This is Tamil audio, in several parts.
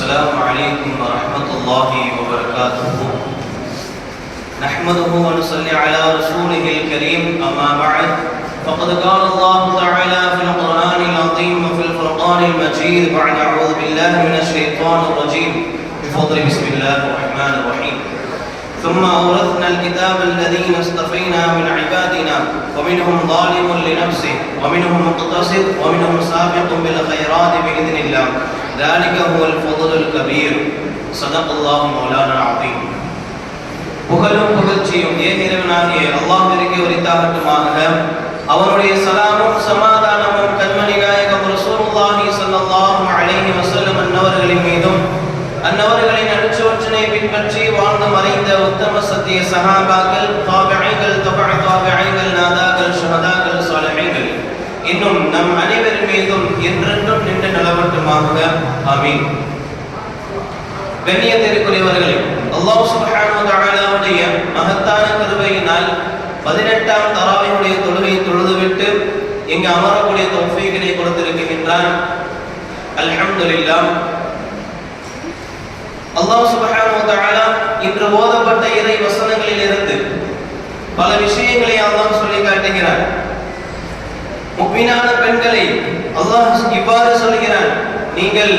السلام عليكم ورحمة الله وبركاته. نحمده ونصلي على رسوله الكريم. أما بعد فقد قال الله تعالى في القرآن العظيم وفي الفرقان المجيد بعد أعوذ بالله من الشيطان الرجيم بفضل بسم الله الرحمن الرحيم. ثم أورثنا الكتاب الذين اصطفينا من عبادنا ومنهم ظالم لنفسه ومنهم مقتصد ومنهم سابق بالخيرات بإذن الله ذلك هو الفضل الكبير. صدق الله مولانا العظيم. புகழும் புகழ்ச்சியும் ஏகிரவனாகிய அல்லாஹ்விற்கு உரித்தாகட்டுமாக. அவருடைய சலாமும் சமாதானமும் கண்மணி நாயகம் ரசூலுல்லாஹி ஸல்லல்லாஹு அலைஹி வஸல்லம் அன்னவர்களின் மீதும் அன்னவர்களின் அனுச்சுவற்றினை பின்பற்றி வாழ்ந்து மறைந்த உத்தம சத்திய சஹாபாக்கள், தாபிஈகள், தபஅ தாபிஈகள், நாதாக்கள், ஷஹதாக்கள், சாலிஹீன்கள் இன்னும் நம் அனைவரின் மீதும் என்றென்றும் நின்று நிலவட்டுமாக. ஆமீன். கண்ணியத்திற்குரியவர்களே, அல்லாஹ் சுப்ஹானஹு வ தஆலாவுடைய மகத்தான கிருபையினால் 18ஆம் தராவீஹுடைய தொழுகையை தொழுதுவிட்டு இங்கு அமரக்கூடிய தௌஃபீகினை கொடுத்திருக்கின்றான். அல்ஹம்துலில்லாஹ். அல்லாஹ் சுப்ஹானஹு வ தஆலா இன்று ஓதப்பட்ட இறை வசனங்களில் இருந்து பல விஷயங்களை அல்லாஹ் சொல்லி காட்டுகிறான். முஃமினான பெண்களை அல்லாஹ் இவ்வாறு சொல்கிறான், நீங்கள்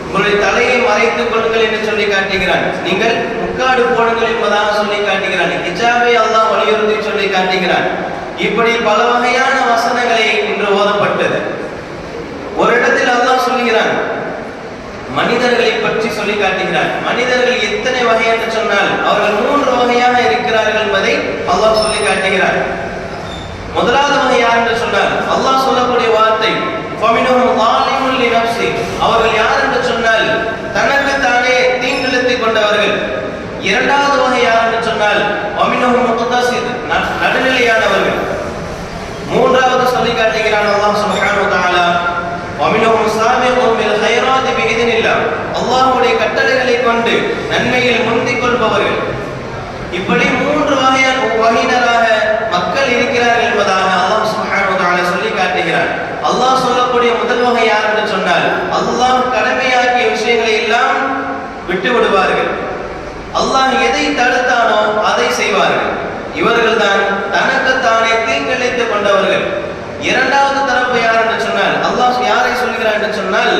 உங்களுடைய தலையை மறைத்துக் கொள்ளுங்கள் என்று சொல்லி காட்டுகிறான். நீங்கள் முக்காடு போடுங்கள் என்பதாக சொல்லி காட்டுகிறான். ஹிஜாபை அல்லாஹ் வலியுறுத்தி சொல்லி காட்டுகிறான். இப்படி பல வகையான வசனங்களை இன்று ஓதப்பட்டது. ஒரு இடத்தில் அல்லாஹ் சொல்கிறான், மனிதர்களை பற்றி சொல்லி காட்டுகிறான். மனிதர்கள் எத்தனை வகை என்று சொன்னால் அவர்கள் 3 வகையாக இருக்கிறார்கள் என்பதை அல்லாஹ் சொல்லி காட்டுகிறான். முதலாவது வகை யார் என்று சொன்னால் அல்லாஹ் சொல்லக்கூடிய வார்த்தை ஃபமினஹும் ஸாலிமுன் லினஃப்ஸி. அவர்கள் யார் என்று சொன்னால் தனக்கு தானே தீங்கிழைத்துக் கொண்டவர்கள். இரண்டாவது வகை யார் என்று சொன்னால் ஃபமினஹும் முக்தஸித், நடுநிலையானவர்கள். மூன்றாவது சொல்லி காட்டுகிறான் அல்லாஹ் சுப்ஹானஹு வ தஆலா ஃபமினஹும் சாபிகுன் பில் கைராத்தி பிஇذنில்லாஹ். அல்லாஹ்வுடைய கட்டளைகளை கொண்டு நன்மையில் முந்திக் கொள்பவர்கள். இப்படி 3 வகையினராக மக்கள் இருக்கிறார்கள் என்பதாக அல்லாஹ் சுப்ஹானஹு வ தஆலா சொல்லி காட்டுகிறார். அல்லாஹ் சொல்லக்கூடிய முதல் வகை யார் என்று சொன்னால் அல்லாஹ் கடமையாக்கிய விஷயங்களை எல்லாம் விட்டு விடுவார்கள். அல்லாஹ் எதை தடுத்தானோ அதை செய்வார்கள். இவர்கள் தான் தனக்குத்தானே தீங்கிழைத்துக் கொண்டவர்கள். இரண்டாவது தரப்பு யார் என்று சொன்னால் அல்லாஹ் யாரை சொல்கிறார் என்று சொன்னால்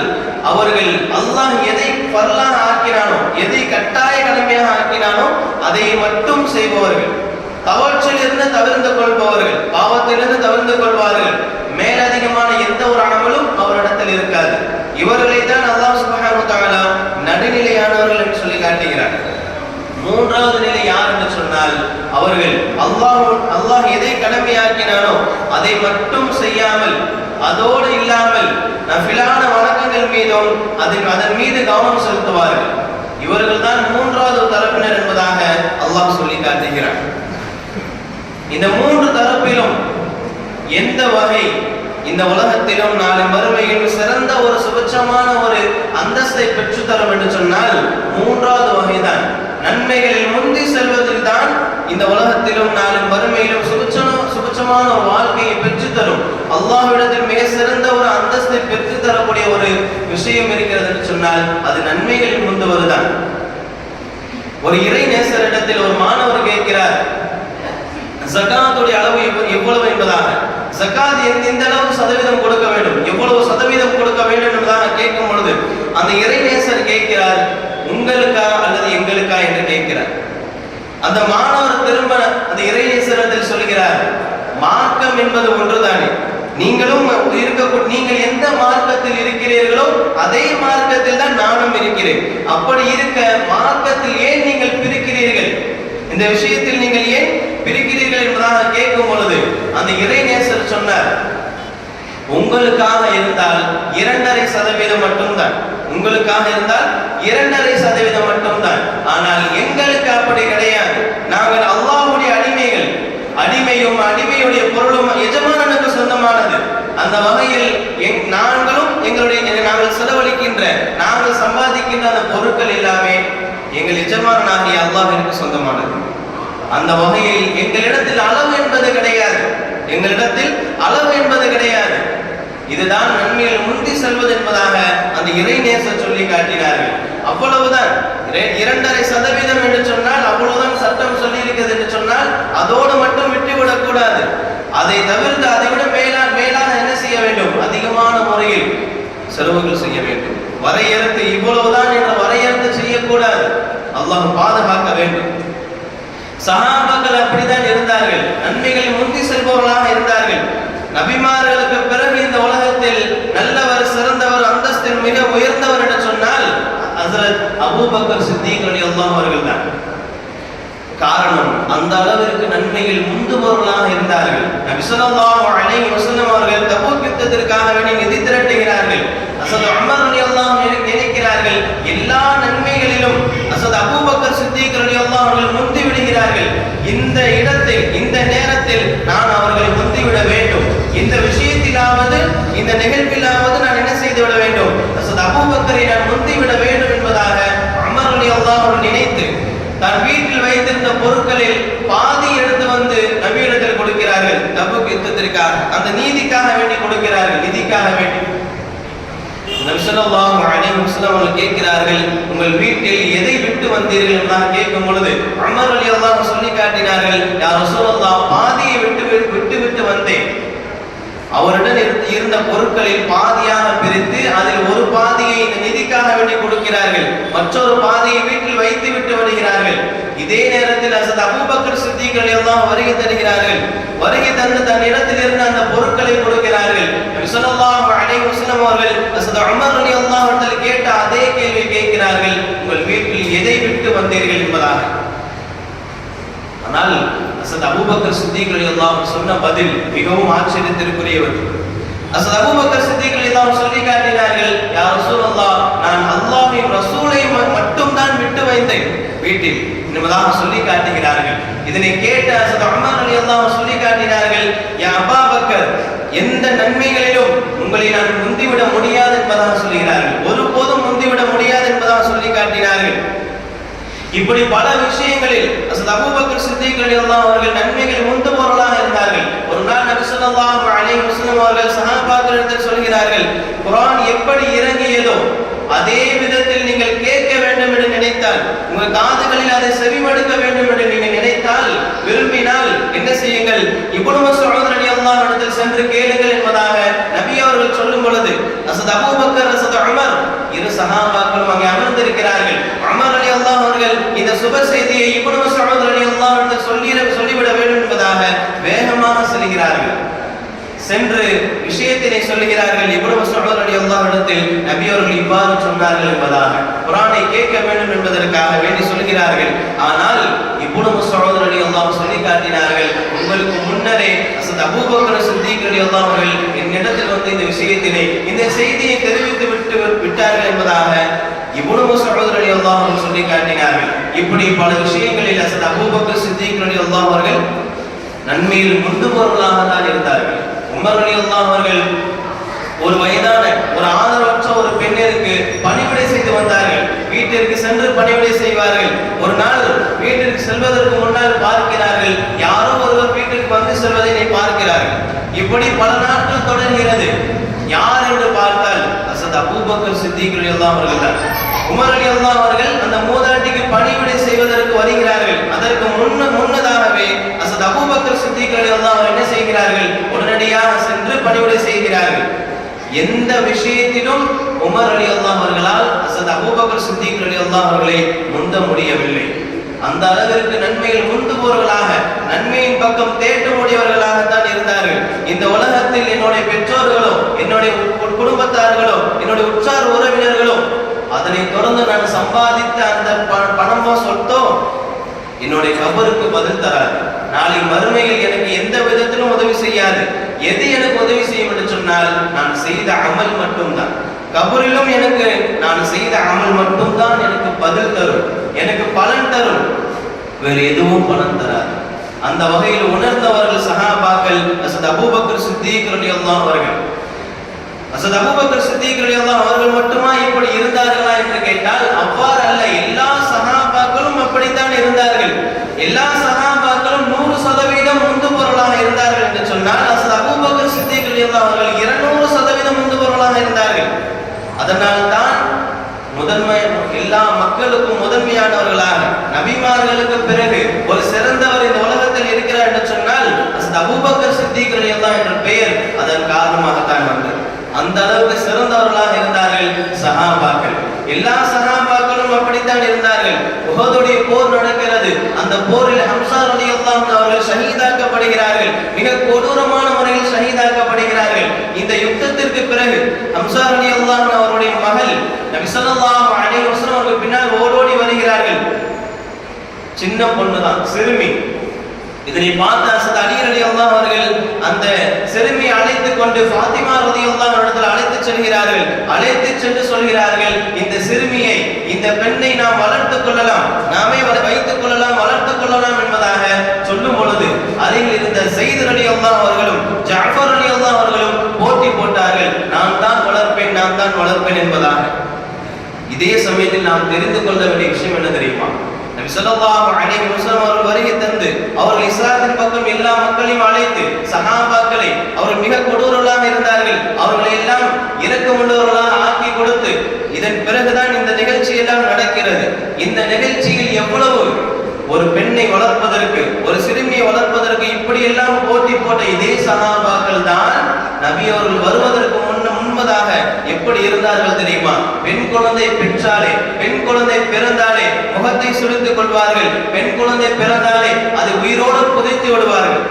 அவர்கள் அல்லாஹ் எதை ஃபர்லாக ஆக்கினானோ, எதை கட்டாய கடமையாக ஆக்கினானோ அதை மட்டும் செய்பவர்கள். தவற்றிலிருந்து தவிர்த்து கொள்பவர்கள், பாவத்திலிருந்து தவிர்த்து கொள்வார்கள். மேலதிகமான எந்த ஒரு அமலும் அவரிடத்தில் இருக்காது. இவர்களை தான் அல்லாஹ் சுப்ஹானஹு வ தஆலா நடுநிலையானவர்கள் என்று சொல்லி காட்டுகிறார். மூன்றாவது நிலை யார் என்று சொன்னால் அவர்கள் அல்லாஹ் எதை கடமையாக்கினானோ அதை மட்டும் செய்யாமல், அதோடு இல்லாமல் நஃபிலான வணக்கங்கள் மீதும் அதன் மீது கவனம் செலுத்துவார்கள். இவர்கள் தான் மூன்றாவது தரப்பினர் என்பதாக அல்லாஹ் சொல்லி காட்டுகிறார். இந்த 3 தரப்பிலும் எந்த வகை இந்த உலகத்திலும் நாளை மறுமையில் சிறந்த ஒரு சுபட்சமான ஒரு அந்தஸ்தை பெற்றுத்தரும் என்று சொன்னால் மூன்றாவது வகைதான். நன்மைகளில் முந்தி செல்வதில் தான் இந்த உலகத்திலும் நாளை மறுமையிலும் சுபட்சமான ஒரு வாழ்க்கையை பெற்றுத்தரும். அல்லாஹ்விடத்தில் மிக சிறந்த ஒரு அந்தஸ்தை பெற்றுத்தரக்கூடிய ஒரு விஷயம் இருக்கிறது என்று சொன்னால் அது நன்மைகளில் முந்துவதுதான். ஒரு இறை நேசரிடத்தில் ஒரு மாணவர் கேட்கிறார், ஜகாத்துடைய அளவு எவ்வளவு என்பதாக. ஜகாத் எந்த அளவு சதவீதம் கொடுக்க வேண்டும், எவ்வளவு சதவீதம் கொடுக்க வேண்டும் என்பதாக கேட்கும் பொழுது அந்த இறைநேசர் கேட்கிறார், உங்களுக்கா அல்லது எங்களுக்கா என்று கேட்கிறார். அந்த மாணவர் திரும்ப அந்த இறைநேசரிடத்தில் சொல்கிறார், மார்க்கம் என்பது ஒன்றுதானே, நீங்கள் எந்த மார்க்கத்தில் இருக்கிறீர்களோ அதே மார்க்கத்தில் தான் நானும் இருக்கிறேன். அப்படி இருக்க மார்க்கத்தில் ஏன் நீங்கள் பிரிக்கிறீர்கள், இந்த விஷயத்தில் நீங்கள் ஏன் பிரிக்கிறீர்கள் என்பதாக கேட்கும் பொழுது அந்த இறைநேசர் சொன்னார், உங்களுக்காக இருந்தால் 2.5% மட்டும்தான், உங்களுக்காக இருந்தால் 2.5% மட்டும்தான். ஆனால் எங்களுக்கு அப்படி கிடையாது. நாங்கள் அல்லாஹ்வுடைய அடிமைகள். அடிமையும் அடிமையுடைய பொருளும் எஜமானனுக்கு சொந்தமானது. அந்த வகையில் நாங்கள் செலவழிக்கின்ற, நாங்கள் சம்பாதிக்கின்ற அந்த பொருட்கள் எல்லாமே எங்கள் எஜமானாகிய அல்லாஹ்விற்கு சொந்தமானது. அந்த வகையில் எங்களிடத்தில் அளவு என்பது கிடையாது, எங்களிடத்தில் அளவு என்பது கிடையாது. இதுதான் நன்மையில் முந்தி செல்வது என்பதாக அந்த இறைநேசர் சொல்லி காட்டினார்கள். அவ்வளவுதான். 2.5% என்று சொன்னால் அவ்வளவுதான் சட்டம் சொல்லி இருக்கிறது என்று சொன்னால் அதோடு மட்டும் விட்டுவிடக் கூடாது. அதை தவிர்த்து அதை விட மேலாக என்ன செய்ய வேண்டும்? அதிகமான முறையில் செலவுகள் செய்ய வேண்டும். வரையறுத்து இவ்வளவுதான் என்ற வரையறுத்து செய்யக்கூடாது. அல்லாஹ் பாதுகாக்க வேண்டும். சஹாபாக்கள் அப்படித்தான் இருந்தார்கள். நன்மைகள் முந்தி செல்பவர்களாக இருந்தார்கள். நபிமார்களுக்கு பிறகு இந்த உலகத்தில் நல்லவர், சிறந்தவர், அந்தஸ்தில் மிக உயர்ந்தவர் என்று சொன்னால் ஹஜ்ரத் அபூபக்கர் சித்திக் ரலியல்லாஹு அவர்கள் தான். காரணம், அந்த அளவிற்கு நன்மையில் முந்துபவர்களாக இருந்தார்கள். நபி ஸல்லல்லாஹு அலைஹி வஸல்லம் அவர்கள் தபூக் யுத்தத்திற்காக வேண்டி நிதி திரட்டுகிறார்கள். ஹஜ்ரத் உமர் ரலியல்லாஹு நினைக்கிறார்கள் எல்லா நன்மைகளிலும் ஹஜ்ரத் அபூபக்கர் சித்திக் ரலியல்லாஹு அவர்கள் முந்தி விடுகிறார்கள். இந்த இடத்தில் இந்த நேரத்தில் நான் அவர்களை முந்திவிட வேண்டும். இந்த விஷயத்திலாவது இந்த நிகழ்விலாவது நான் என்ன செய்து விட வேண்டும்? ஹஜ்ரத் அபூபக்கரை நான் முந்திவிட வேண்டும் என்பதாக உமர் ரலியல்லாஹு அவர்கள் நினைத்து தன் வீட்டில் வைத்திருந்த பொருட்களில் பாதி எடுத்து வந்து நபியிடத்தில் கொடுக்கிறார்கள். தபூக் யுத்தத்திற்காக, அந்த நீதிக்காக வேண்டி கொடுக்கிறார்கள், நிதிக்காக வேண்டி. நபி ஸல்லல்லாஹு அலைஹி வஸல்லம் அவர்கள் கேட்கிறார்கள், உங்கள் வீட்டில் எதை விட்டு வந்தீர்கள் என்று கேட்கும் பொழுது உமர் ரலியல்லாஹு சொல்லி காட்டினார்கள், யா ரசூலல்லாஹ், பாதியை விட்டு வந்தேன். அவருடன் இருந்த பொருட்களில் பாதியாக பிரித்து அதில் ஒரு பாதியை இந்த நிதிக்காக வேண்டி கொடுக்கிறார்கள், மற்றொரு பாதியை வீட்டில் வைத்து விட்டு வருகிறார்கள். இதே நேரத்தில் ஹஜ்ரத் அபூபக்கர் சித்திக் ரலியல்லாஹு வருகை தருகிறார்கள். வருகை தந்து தன் இடத்தில் இருந்த அந்த பொருட்களை கொடுக்கிறார்கள். நபி ஸல்லல்லாஹு அலைஹி வஸல்லம் அவர்கள் ஹஜ்ரத் உமர் ரலியல்லாஹு அவர்கள் கேட்ட அதே கேள்வி கேட்கிறார்கள், உங்கள் வீட்டில் எதை விட்டு வந்தீர்கள் என்பதாக. ஆனால் ஹஜ்ரத் அபூபக்கர் சித்திக் ரலியல்லாஹு சொன்ன பதில் மிகவும் ஆச்சரியத்திற்குரியது. ஹஜ்ரத் அபூபக்கர் சித்திக் ரலியல்லாஹு சொல்லி காட்டினார்கள், யா ரசூலல்லாஹ், நான் அல்லாஹ்வின் ரசூலை மட்டும் தான் விட்டு வைத்தேன் வீட்டில் என்பதாக சொல்லி காட்டுகிறார்கள். இதனை கேட்ட ஹஜ்ரத் உமர் ரலியல்லாஹு சொல்லி காட்டினார்கள், யா அபூபக்கர், எந்த நன்மைகளிலும் உங்களை நான் முந்திவிட முடியாது என்பதாக சொல்கிறார்கள். ஒருபோதும் முந்திவிட முடியாது என்பதாக சொல்லி காட்டினார்கள். இப்படி பல விஷயங்களில் ஹஜ்ரத் அபூபக்கர் சித்திக் ரலியல்லாஹு அவர்கள் நன்மைகள் முந்துபவர்களாக இருந்தார்கள். ஒரு நாள் நபி ஸல்லல்லாஹு அலைஹி வஸல்லம் அவர்கள் சஹாபாக்களிடத்தில் சொல்கிறார்கள், குர்ஆன் எப்படி இறங்கியதோ அதே விதத்தில் நீங்கள் கேட்க வேண்டும் என்று நினைத்தால், உங்கள் காதுகளில் அதை செவிமடுக்க வேண்டும் என்று நீங்கள் நினைத்தால், விரும்பினால் என்ன செய்யுங்கள்? இப்னு மஸ்ஊத் ரலியல்லாஹு அன்ஹு சென்று கேளுங்கள் என்பதாக நபி அவர்கள் சொல்லும் பொழுது ஹஜ்ரத் அபூபக்கர், ஹஜ்ரத் உமர் இரு சஹாபாக்களும் அங்கே அமர்ந்திருக்கிறார்கள். உமர் ரலியல்லாஹு அவர்கள் இந்த சுப செய்தியை இப்னு மஸ்ஊத் ரலியல்லாஹு அன்ஹு சொல்லிவிட வேண்டும் என்பதாக வேகமாக செல்கிறார்கள். சென்று விஷயத்தினை சொல்லுகிறார்கள். இப்னு மஸ்ஊத் ரலியல்லாஹு அன்ஹு நபி அவர்கள் இவ்வாறு சொன்னார்கள் என்பதாக குர்ஆனை கேட்க வேண்டும் என்பதற்காக வேண்டி சொல்கிறார்கள். ஆனால் இப்னு மஸ்ஊத் ரலியல்லாஹு சொல்லி காட்டினார்கள், உங்களுக்கு முன்னரே ஹஜ்ரத் அபூபக்கர் சித்திக் ரலியல்லாஹு அவர்கள் என்னிடத்தில் வந்து இந்த விஷயத்தினை இந்த செய்தியை தெரிவித்து விட்டார்கள் என்பதாக இப்னு மஸ்ஊத் ரலியல்லாஹு அன்ஹு சொல்லி காட்டினார்கள். இப்படி பல விஷயங்களில் ஹஜ்ரத் அபூபக்கர் சித்திக் ரலியல்லாஹு அவர்கள் நன்மையில் முந்துபவர்களாக தான் இருந்தார்கள். உமர் ரலியல்லாஹு அவர்கள் ஒரு வயதான ஒரு ஆதரவற்ற ஒரு பெண்ணிற்கு பணிவிடை செய்து வந்தார்கள். வீட்டிற்கு சென்று பணிவிடை செய்வார்கள். ஒரு நாள் வீட்டிற்கு செல்வதற்கு முன்னால் பார்க்கிறார்கள், யாரோ ஒருவர் வீட்டிற்கு வந்து செல்வதை பார்க்கிறார்கள். இப்படி பல நாட்கள் தொடர்கிறது. யார் என்று பார்த்தால் ஹஜ்ரத் அபூபக்கர் சித்திக் ரலியல்லாஹு அவர்கள் தான். உமர் ரலியல்லாஹு அவர்கள் அந்த மூதாட்டிக்கு பணிவிடை செய்வதற்கு வருகிறார்கள். அதற்கு முன்னதாகவே ஹஜ்ரத் அபூபக்கர் சித்திக் ரலியல்லாஹு அவர்கள் என்ன செய்கிறார்கள்? உடனடியாக சென்று பணிவிடை செய்கிறார்கள். எந்த விஷயத்திலும் உமர் ரலியல்லாஹு அவர்களால் ஹஜ்ரத் அபூபக்கர் சித்திக் ரலியல்லாஹு அவர்களை முந்த முடியவில்லை. அந்த அளவிற்கு நன்மையில் முந்துபவர்களாக, நன்மையின் பக்கம் தேட்டமுடையவர்களாக தான் இருந்தார்கள். இந்த உலகத்தில் என்னுடைய பெற்றோர்களோ, என்னுடைய குடும்பத்தார்களோ, என்னுடைய உற்றார் உறவினர்களோ, அதனை தொடர்ந்து நான் சம்பாதித்த அந்த பணமோ சொத்தோ என்னுடைய கபருக்கு பதில் தராது. நாளை மறுமையில் எனக்கு எந்த விதத்திலும் உதவி செய்யாது. எது எனக்கு உதவி செய்யும் என்று சொன்னால் நான் செய்த அமல் மட்டும்தான். கபரிலும் எனக்கு நான் செய்த அமல் மட்டும்தான் எனக்கு பதில் தரும், எனக்கு பலன் தரும். வேறு எதுவும் பலன் தராது. அந்த வகையில் உணர்ந்தவர்கள் சஹாபாக்கள் ஹஜ்ரத் அபூபக்கர் சித்திக் ரலியல்லாஹு அவர்கள். ஹஜ்ரத் அபூபக்கர் சித்திக் ரலியல்லாஹு அவர்கள் மட்டுமா இப்படி இருந்தார்களா என்று கேட்டால் அவ்வாறு அல்ல. எல்லா சஹாபாக்களும் அப்படித்தான் இருந்தார்கள். எல்லா சஹாபாக்களும் 100% முந்துபவர்களாக இருந்தார்கள் என்று சொன்னால் ஹஜ்ரத் அபூபக்கர் சித்திக் ரலியல்லாஹு அவர்கள் 200% முந்துபவர்களாக இருந்தார்கள். அதனால் தான் எல்லா மக்களுக்கும் முதன்மையானவர்களாக நபிமார்களுக்கு பிறகு ஒரு சிறந்தவர் இந்த உலகத்தில் இருக்கிறார் என்று சொன்னால் அபூபக்கர் சித்திக் ரலியல்லாஹு என்ற பெயர் அதன் காரணமாகத்தான் வந்தது. அந்த அளவுக்கு சிறந்தவர்களாக இருந்தார்கள் சஹாபாக்கள். எல்லா சஹாபாக்களும் அப்படித்தான் இருந்தார்கள். உஹதுடைய போர் நடக்கிறது. அந்த போரில் ஹம்ஸா ரலியல்லாஹு அன்ஹு அவர்கள் ஷஹீதாக்கப்படுகிறார்கள். மிக கொடூரமான முறையில் ஷஹீதாக்கப்படுகிறார்கள். இந்த யுத்தத்திற்கு பிறகு ஹம்ஸா ரலியல்லாஹு அன்ஹு அவருடைய மகள் நபி ஸல்லல்லாஹு அலைஹி வஸல்லம் அவர்கள் பின்னால் ஓடோடி வருகிறார்கள். சின்ன பொண்ணுதான், சிறுமி. இதனை பார்த்த ஹஸரத் அலி ரலியல்லாஹு அவர்கள் அந்த சிறுமியை அழைத்துக் கொண்டு ஃபாத்திமா ரலியல்லாஹு அவர்கள் அழைத்து செல்கிறார்கள். அழைத்து சென்று சொல்கிறார்கள், இந்த சிறுமியை, இந்த பெண்ணை நாம் வளர்த்துக் கொள்ளலாம், நாமே வைத்துக் கொள்ளலாம், வளர்த்துக் கொள்ளலாம் என்பதாக சொல்லும் பொழுது அருகில் இருந்த ஸைத் ரலியல்லாஹு அவர்களும் ஜஅஃபர் ரலியல்லாஹு அவர்களும் போட்டி போட்டார்கள், நான் தான் வளர்ப்பேன், நான் தான் வளர்ப்பேன் என்பதாக. இதே சமயத்தில் நாம் தெரிந்து கொள்ள வேண்டிய விஷயம் என்ன தெரியுமா? நபி ஸல்லல்லாஹு அலைஹி வஸல்லம் அவர்கள் வருகை தந்து அவர்கள் இஸ்லாத்தின் பக்கம் எல்லா மக்களையும் அழைத்து சஹாபாக்களை அவர்கள் மிக கொடூரர்களாக இருந்தார்கள், அவர்களை எல்லாம் இரக்கமுள்ளவர்களாக ஆக்கி கொடுத்து இதன் பிறகுதான் இந்த நிகழ்ச்சி எல்லாம் நடக்கிறது. இந்த நிகழ்ச்சியில் எவ்வளவு ஒரு பெண்ணை வளர்ப்பதற்கு, ஒரு சிறுமியை வளர்ப்பதற்கு இப்படி எல்லாம் போட்டி போட்ட இதே சஹாபாக்கள் தான் நபி அவர்கள் வருவதற்கு முன்பதாக எப்படி இருந்தார்கள் தெரியுமா? பெண் குழந்தை பெற்றாலே, பெண் குழந்தை பிறந்தாலே முகத்தை சுளித்துக் கொள்வார்கள். பெண் குழந்தை பிறந்தாலே அது உயிரோடு புதைத்து விடுவார்கள்.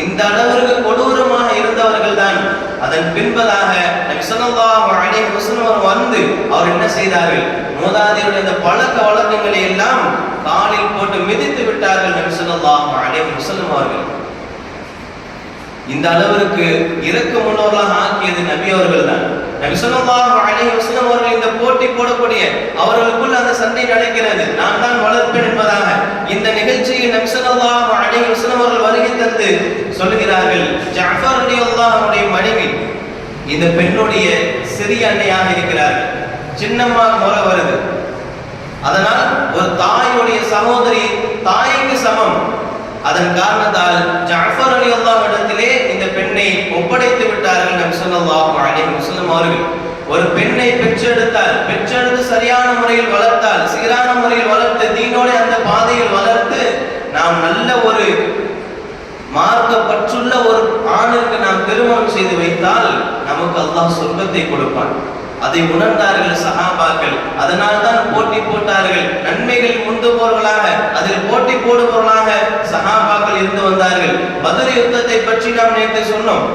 இந்த அளவிற்கு கொடூரமாக இருந்தவர்கள் தான். அதன் பின்பதாக நபி ஸல்லல்லாஹு அலைஹி வஸல்லம் வந்து அவர் என்ன செய்தார்கள்? மூதாதையருடைய இந்த பழக்க வழக்கங்களை எல்லாம் காலில் போட்டு மிதித்து விட்டார்கள் நபி ஸல்லல்லாஹு அலைஹி வஸல்லம் அவர்கள். இந்த அளவிற்கு இரக்கமுள்ளவர்களாக ஆக்கியது நபி அவர்கள் தான். நபி ஸல்லல்லாஹு அலைஹி வஸல்லம் அவர்கள் இந்த போட்டி போடக்கூடிய அவர்களுக்குள் அந்த சண்டை நடக்கிறது, நான் தான் வளர்ப்பேன் என்பதாக. இந்த நிகழ்ச்சியில் நபி ஸல்லல்லாஹு அலைஹி வஸல்லம் அவர்கள் வருகை தந்து சொல்கிறார்கள், ஜஅஃபர் ரலியல்லாஹு அவருடைய மனைவி இந்த பெண்ணுடைய சிறிய அன்னையாக இருக்கிறார்கள். சின்னம்மா முறை வருது. அதனால் ஒரு தாயுடைய சகோதரி தாய்க்கு சமம். அதன் காரணத்தால் ஜஅஃபர் ரலியல்லாஹு இடத்திலே இந்த பெண்ணை ஒப்படைத்து விட்டார்கள் நபி ஸல்லல்லாஹு அலைஹி வஸல்லம் அவர்கள். ஒரு பெண்ணை பெற்றெடுத்து சரியான முறையில் வளர்த்தால், சீரான முறையில் வளர்த்து தீனோட அந்த பாதையில் வளர்த்து நாம் நல்ல ஒரு மார்க்கப்பற்றுள்ள ஒரு ஆணுக்கு நாம் திருமணம் செய்து வைத்தால் நமக்கு அல்லாஹ் சொர்க்கத்தை கொடுப்பான். அதை உணர்ந்தார்கள் சஹாபாக்கள். அதனால் தான் போட்டி போட்டார்கள். நன்மைகள் முந்துபவர்களாக, அதில் போட்டி போடுபவர்களாக சஹாபாக்கள் இருந்து வந்தார்கள். பத்ர் யுத்தத்தை பற்றி நாம் நேற்று சொன்னோம்.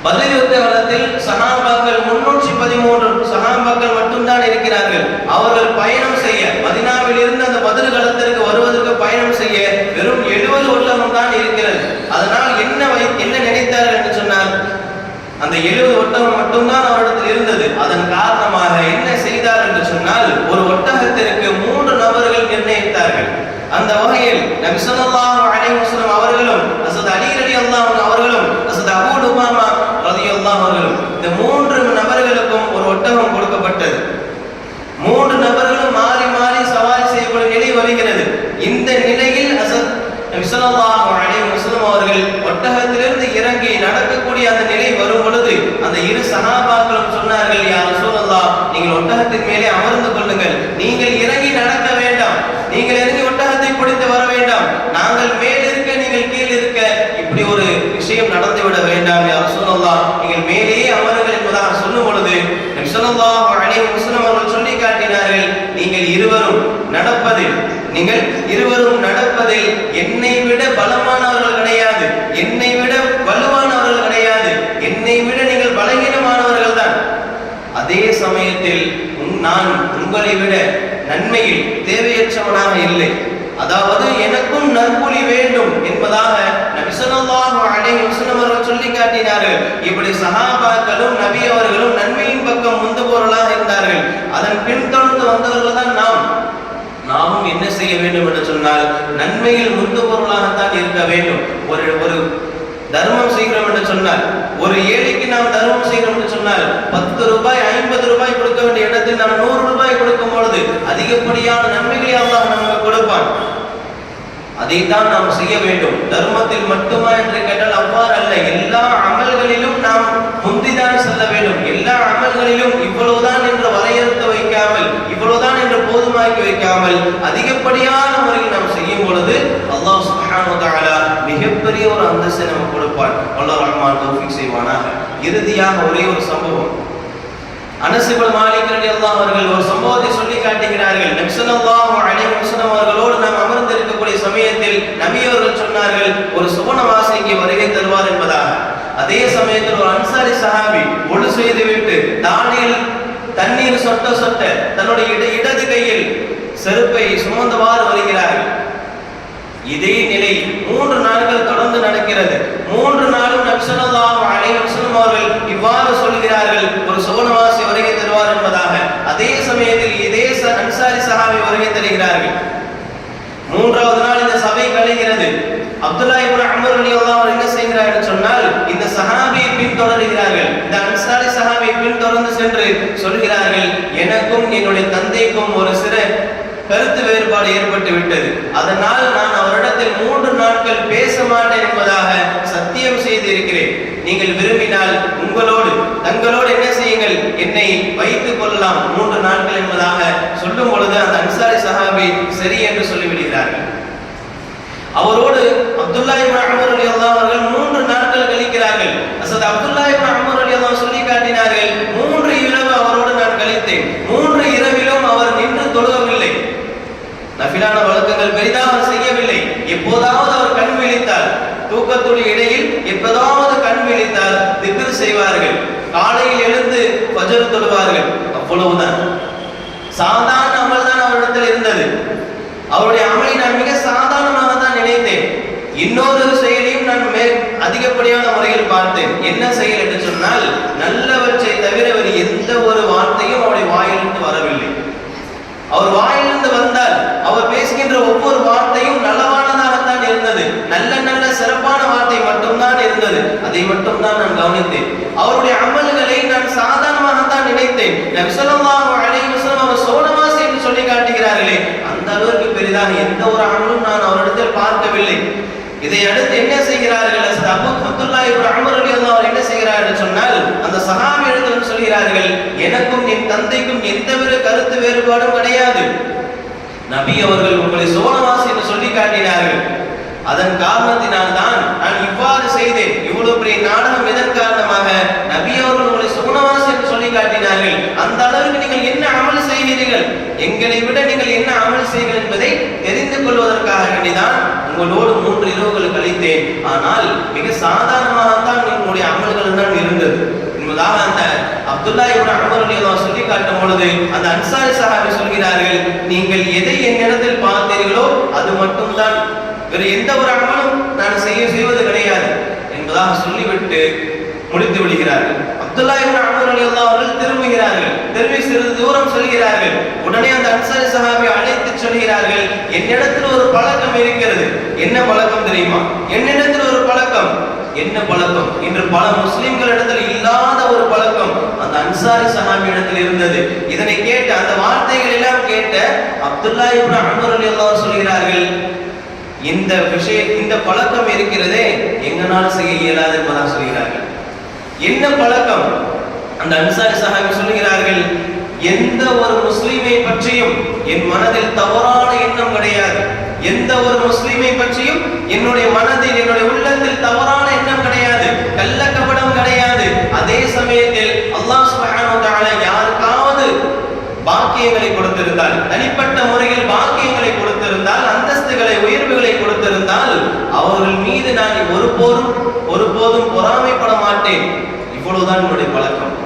பத்ர் யுத்த காலத்தில் சஹாபாக்கள் 313 சஹாபாக்கள் மட்டும்தான் இருக்கிறார்கள். அவர்கள் பயணம் செய்ய, மதீனாவில் இருந்து அந்த பத்ர் களத்திற்கு வருவதற்கு பயணம் செய்ய வெறும் 70 ஒட்டகம் தான் இருக்கிறது. அதனால் என்ன நினைத்தார்கள் என்று சொன்னார், அந்த 70 ஒட்டகம் மட்டும்தான் அவரிடத்தில் இருந்தது. அதன் காரணமாக என்ன செய்தார் என்று சொன்னால், ஒரு ஒட்டகத்திற்கு 3 நபர்கள் நிர்ணயித்தார்கள். அந்த வகையில் நபி ஸல்லல்லாஹு அலைஹி வஸல்லம் அவர்களும் ஹஸரத் அலி ரலியல்லாஹு அன்ஹு அவர்களும் ஹஸரத் அபூ லுமாமா ரலியல்லாஹு அவர்களும் இந்த 3 நபர்களுக்கும் ஒரு ஒட்டகம் கொடுக்கப்பட்டது. 3 நபர்களும் மாறி மாறி சவாரி செய்யக்கூடிய நிலை வருகிறது. இந்த நிலையில் ஹஸரத் நபி ஸல்லல்லாஹு அலைஹி வஸல்லம் அவர்கள் ஒட்டகத்திலிருந்து இறங்கி நடக்கக்கூடிய அந்த நிலை வரும் பொழுது அந்த இரு சஹாபாக்களும் சொன்னார்கள், யா ரசூலல்லாஹ், நீங்கள் ஒட்டகத்தின் மேலே அமர்ந்து கொள்ளுங்கள், நீங்கள் இறங்கி நடக்க வேண்டாம், நீங்கள் இறங்கி ஒட்டகத்தை பிடித்து வர வேண்டாம், நாங்கள் மேல் இருக்க நீங்கள் கீழ் இருக்க, இப்படி ஒரு விஷயம் நடந்துவிட வேண்டாம் யா ரசூலல்லாஹ், நீங்கள் மேலேயே அமருங்கள் என்பதாக சொல்லும் பொழுது நபி ஸல்லல்லாஹு அலைஹி வஸல்லம் அவர்கள் சொல்லி காட்டினார்கள், நீங்கள் இருவரும் நடப்பதில் என்னை விட பலமானவர்கள் கிடையாது, என்னை விட வலுவானவர்கள் கிடையாது, என்னை விட நீங்கள் பலகீனமானவர்கள் தான். அதே சமயத்தில் நான் உங்களை விட நன்மையில் தேவையற்றவனாக இல்லை, அதாவது எனக்கும் நற்கூலி வேண்டும் என்பதாக நபி ஸல்லல்லாஹு அலைஹி வஸல்லம் அவர்கள் சொல்லி காட்டினார்கள். இப்படி சஹாபாக்களும் நபி அவர்களும் நன்மையின் பக்கம் முந்துபவர்களாக இருந்தார்கள். அதன் பின்தொடர்ந்து வந்தவர்கள் தான் நாமும் என்ன செய்ய வேண்டும் என்று சொன்னால், நன்மையில் முந்துபவர்களாகத்தான் இருக்க வேண்டும். ஒரு தர்மம் செய்கிறோம் என்று சொன்னால், ஒரு ஏழைக்கு நாம் தர்மம் செய்கிறோம் என்று சொன்னால் 10 ரூபாய் 50 ரூபாய் கொடுக்க வேண்டிய இடத்தில் நாம் 100 ரூபாய் கொடுக்கும் பொழுது அதிகப்படியான நன்மைகளை அல்லாஹ் நமக்கு கொடுப்பான். அதைத்தான் நாம் செய்ய வேண்டும். தர்மத்தில் மட்டுமா என்று கேட்டால் அவ்வாறு அல்ல. எல்லா அமல்களிலும் நாம் முந்திதான் செல்ல வேண்டும். எல்லா அமல்களிலும் இவ்வளவுதான் என்று வரையறுத்து வைக்காமல் கொஞ்சமாக்கி வைக்காமல் அதிகப்படியான முறையில் நாம் செய்யும் பொழுது அல்லாஹ் சுப்ஹானஹு வ தஆலா மிகப்பெரிய ஒரு அந்தஸ்தை நமக்கு கொடுப்பான். அல்லாஹ் ரஹ்மான் தௌஃபீக் செய்வானாக. இறுதியாக ஒரே ஒரு சம்பவம், அனஸ் இப்னு மாலிக் ரலியல்லாஹு அவர்கள் ஒரு சம்பவத்தை சொல்லி காட்டுகிறார்கள். நபி ஸல்லல்லாஹு அலைஹி வஸல்லம் அவர்களோடு நாம் அமர்ந்திருக்கக்கூடிய சமயத்தில் நபி அவர்கள் சொன்னார்கள், ஒரு சுவனவாசி இங்கே வருகை தருவார் என்பதாக. அதே சமயத்தில் ஒரு அன்சாரி சஹாபி ஒழு செய்துவிட்டு தானியில் தண்ணீர் சொட்ட சொட்ட தன்னுடைய இடது கையில் செருப்பை சுமந்தவாறு வருகிறார்கள். இதே நிலை 3 நாட்கள் தொடர்ந்து நடக்கிறது. 3 நாளும் நபி ஸல்லல்லாஹு அலைஹி வஸல்லம் அவர்கள் இவ்வாறு சொல்கிறார்கள், ஒரு சுவனவாசி வருகை தருவார் என்பதாக. அதே சமயத்தில் இதே அன்சாரி சஹாபி வருகை தருகிறார்கள். 3வது நாள் இந்த சபை கலைகிறது. அப்துல்லாஹ் இப்னு அம்ர் ரலியல்லாஹு அன்ஹு என்ன செய்கிறார்கள் சொன்னால், இந்த சஹாபியை பின்தொடர்கிறார்கள். இந்த அன்சாரி சஹாபியை பின்தொடர்ந்து சென்று சொல்கிறார்கள், எனக்கும் என்னுடைய தந்தைக்கும் ஒரு சிறு கருத்து வேறுபாடு ஏற்பட்டு விட்டது. அதனால் நான் அவரிடத்தில் 3 நாட்கள் பேச மாட்டேன் என்பதாக சத்தியம் செய்து இருக்கிறேன். நீங்கள் விரும்பினால் தங்களோடு என்ன செய்யுங்கள், என்னை வைத்துக் கொள்ளலாம் 3 நாட்கள் என்பதாக சொல்லும் பொழுது அந்த அன்சாரி சஹாபி சரி என்று சொல்லிவிடுகிறார்கள். அவரோடு அப்துல்லாஹ் இப்னு அம்ர் ரலியல்லாஹு அவர்கள் 3 நாட்கள் கழிக்கிறார்கள். அசத் அப்துல்லாஹ் இப்னு அம்ர் ரலியல்லாஹு சொல்லி காட்டினார்கள், 3 இரவு அவரோடு நான் கழித்தேன். 3 இரவிலும் அவர் நின்று தொழுகவில்லை, நஃபிலான வழக்கங்கள் பெரிதாக செய்யவில்லை. எப்போதாவது அவர் கண் விழித்தால், தூக்கத்துடைய இடையில் எப்போதாவது கண் விழித்தால் திக்ர் செய்வார்கள். காலையில் எழுந்து ஃபஜ்ர் தொழுவார்கள். அவ்வளவுதான். சாதாரண அமல் தான் அவரிடத்தில் இருந்தது. அவருடைய அமலை நான் மிக சாதாரணமாக தான் நினைத்தேன். இன்னொரு செயலையும் நான் அதிகப்படியான முறையில் பார்த்தேன். என்ன செயல் என்று சொன்னால், நல்லவற்றை தவிர வேறு எந்த ஒரு வார்த்தையும் அவருடைய வாயிலிருந்து வரவில்லை. அவர் வாயிலிருந்து வந்தால் அவர் பேசுகின்ற ஒவ்வொரு வார்த்தையும் நலவானதாகத்தான் இருந்தது. நல்ல சிறப்பான வார்த்தை மட்டும்தான் இருந்தது. அதை மட்டும்தான் நான் கவனித்தேன். அவருடைய அமல்களை நான் சாதாரணமாகத்தான் நினைத்தேன். நபி ஸல்லல்லாஹு அலைஹி வஸல்லம் அவர் சோனவாசி என்று சொல்லி காட்டுகிறார்களே, அந்த அளவுக்கு பெரிதாக எந்த ஒரு அமலும் நான் அவரிடத்தில் பார்க்கவில்லை. இதை அடுத்து என்ன செய்கிறார்கள், அப்துல்லாஹ் இப்னு அம்ர் ரலியல்லாஹு அன்ஹு என்ன செய்கிறார்கள் என்று சொன்னால், அந்த சஹாபி இடத்தில் சொல்கிறார்கள், எனக்கும் என் தந்தைக்கும் எந்தவித கருத்து வேறுபாடும் கிடையாது. நபி அவர்கள் உங்களை சோனவாசி என்று சொல்லி காட்டினார்கள். அதன் காரணத்தினால் தான் நான் இவ்வாறு செய்தேன். இவ்வளவு பெரிய நாடகம் எதன் காரணமாக? நபி அவர்கள் உங்களை சோனவாசி என்று சொல்லி காட்டினார்கள். அந்த அளவுக்கு நீங்கள் என்ன அமல் செய்கிறீர்கள், எங்களை விட நீங்கள் என்ன அமல் செய்கிறீர்கள் என்பதை தெரிந்து கொள்வதற்காக வேண்டிதான் உங்களோடு 3 இரவுகள் கழித்தேன். ஆனால் மிக சாதாரணமாகத்தான் உங்களுடைய அமல்கள் தான் இருந்தது என்பதாக அந்த அப்துல்லாஹ் இப்னு அம்ர் ரலியல்லாஹு சொல்லி காட்டும் பொழுது அந்த அன்சாரி சஹாபி சொல்கிறார்கள், நீங்கள் எதை என்னிடத்தில் பார்த்தீர்களோ அது மட்டும்தான், வேறு எந்த ஒரு அமலும் நான் செய்வது கிடையாது என்பதாக சொல்லிவிட்டு முடித்து விடுகிறார்கள். அப்துல்லாஹ் இப்னு அம்ர் ரலியல்லாஹு அவர்கள் திரும்புகிறார்கள். திரும்பி சிறிது தூரம் செல்கிறார்கள். உடனே அந்த அன்சாரி சஹாபி அழைத்து சொல்கிறார்கள், என்னிடத்தில் ஒரு பழக்கம் இருக்கிறது. என்ன பழக்கம் தெரியுமா? என்னிடத்தில் ஒரு பழக்கம். என்ன பழக்கம்? இன்று பல முஸ்லிம்களிடத்தில் இல்லாத ஒரு பழக்கம் அந்த அன்சாரி சஹாபி இடத்தில் இருந்தது. இதனை கேட்ட அந்த வார்த்தைகள் எல்லாம் கேட்ட அப்துல்லாஹ் இப்னு அம்ர் ரலியல்லாஹு சொல்கிறார்கள், இந்த பழக்கம் இருக்கிறதே எங்களால் செய்ய இயலாது என்பதாக சொல்கிறார்கள். என்ன பழக்கம்? அந்த அன்சாரி சஹாபி சொல்கிறார்கள், எந்த ஒரு முஸ்லிமை பற்றியும் என் மனதில் தவறான எண்ணம் கிடையாது. எந்த ஒரு முஸ்லிமை பற்றியும் என்னுடைய மனதில், என்னுடைய உள்ளத்தில் தவறான எண்ணம் கிடையாது, கள்ள கபடம் கிடையாது. அதே சமயத்தில் அல்லாஹ் சுப்ஹானஹு வ தஆலா யாருக்காவது பாக்கியங்களை கொடுத்திருந்தால், தனிப்பட்ட முறையில் பாக்கியங்களை கொடுத்திருந்தால், அந்தஸ்துகளை உயர்வுகளை கொடுத்திருந்தால், அவர்கள் மீது நான் ஒருபோதும் பொறாமைப்பட மாட்டேன். இவ்வளவுதான் என்னுடைய பழக்கம்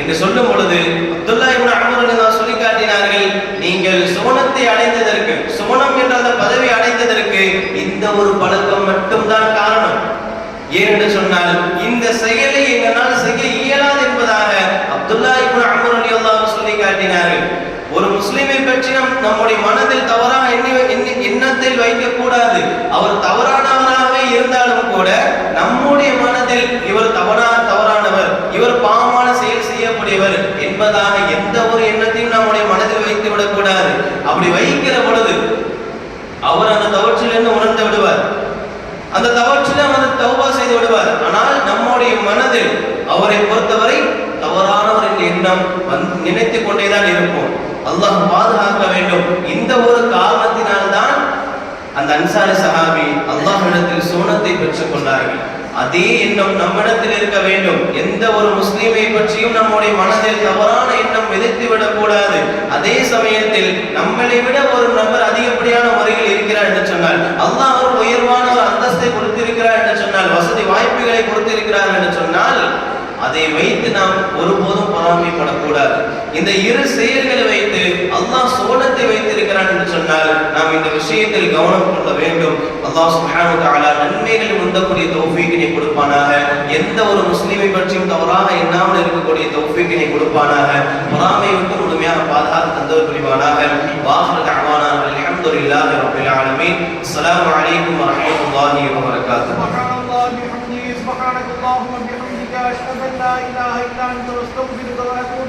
என்று சொல்லும் பொழுது அப்துல்லாஹ் இப்னு அம்ர் ரலியல்லாஹு சொல்லி காட்டினார்கள், நீங்கள் சுவனத்தை அடைந்ததற்கு, சுவனம் என்ற அந்த பதவி அடைந்ததற்கு இந்த ஒரு பழக்கம் மட்டும்தான் காரணம். ஏனென்று சொன்னால், இந்த செயலை எங்களால் செய்ய இயலாது என்பதாக அப்துல்லாஹ் இப்னு அம்ர் ரலியல்லாஹு சொல்லி காட்டினார்கள். ஒரு முஸ்லிமை பற்றி நம்முடைய மனதில் தவறான எண்ணத்தில் வைக்க கூடாது. அவர் தவறானவராகவே இருந்தாலும் கூட நம்முடைய மனதில் இவர் தவறானவர், இவர் பாவமான செயல் செய்யக்கூடியவர் என்பதாக எந்த ஒரு எண்ணத்தையும் நம்முடைய மனதில் வைத்து விடக்கூடாது. அப்படி வைக்கிற பொழுது அவர் அந்த தவற்றிலிருந்து உணர்ந்து விடுவார், அந்த தவற்றில அவர் தௌபா செய்து விடுவார். ஆனால் நம்முடைய மனதில் அவரை பொறுத்தவரை தவறானவர் என்ற எண்ணம் நினைத்துக் கொண்டேதான் இருப்போம். அல்லாஹ் பாதுகாக்க வேண்டும். இந்த ஒரு காரணத்தினால்தான் அந்த அன்சாரி சஹாபி அல்லாஹ்விடத்தில் சோனத்தை பெற்றுக் கொண்டார்கள். அதே எண்ணம் நம்மிடத்தில் இருக்க வேண்டும். எந்த ஒரு முஸ்லிமை பற்றியும் நம்முடைய மனதில் தவறான எண்ணம் விதைத்து விடக்கூடாது. அதே சமயத்தில் நம்மளை விட ஒரு நபர் அதிகப்படியான முறையில் இருக்கிறார் என்று சொன்னால், அல்லாஹ் ஒரு உயர்வான ஒரு அந்தஸ்தை கொடுத்திருக்கிறார் என்று சொன்னால், வசதி வாய்ப்புகளை கொடுத்திருக்கிறார் என்று சொன்னால், அதை வைத்து நாம் ஒருபோதும் பொறாமைப்படக்கூடாது. இந்த இரு செயல்களை வைத்து அல்லாஹ் சோனத்தை வைத்திருக்கிறான் என்று சொன்னால் நாம் இந்த விஷயத்தில் கவனம் கொள்ள வேண்டும். அல்லாஹ் சுப்ஹானஹு வ தஆலா நன்மைகளை உண்டக்கூடிய தௌஃபீக்கினை கொடுப்பானாக. எந்த ஒரு முஸ்லிமை பற்றியும் தவறாக எண்ணாமல் இருக்கக்கூடிய தௌஃபீக்கினை கொடுப்பானாக. பொறாமை விட்டு முழுமையாக பாதுகாத்து தந்தவர் புரிவானாக. வாஹிரு தஅவானா அல்ஹம்துலில்லாஹி ரப்பில் ஆலமீன். அஸ்ஸலாமு அலைக்கும் வ ரஹ்மத்துல்லாஹி வ பரகாத்துஹு. சுப்ஹானல்லாஹி வ பிஹம்திஹி சுப்ஹானல்லாஹி வ பிஹம்திஹி அஷ்ஹது அன் லா இலாஹா இல்லா அன்த அஸ்தக்ஃபிருக வ அத்தூபு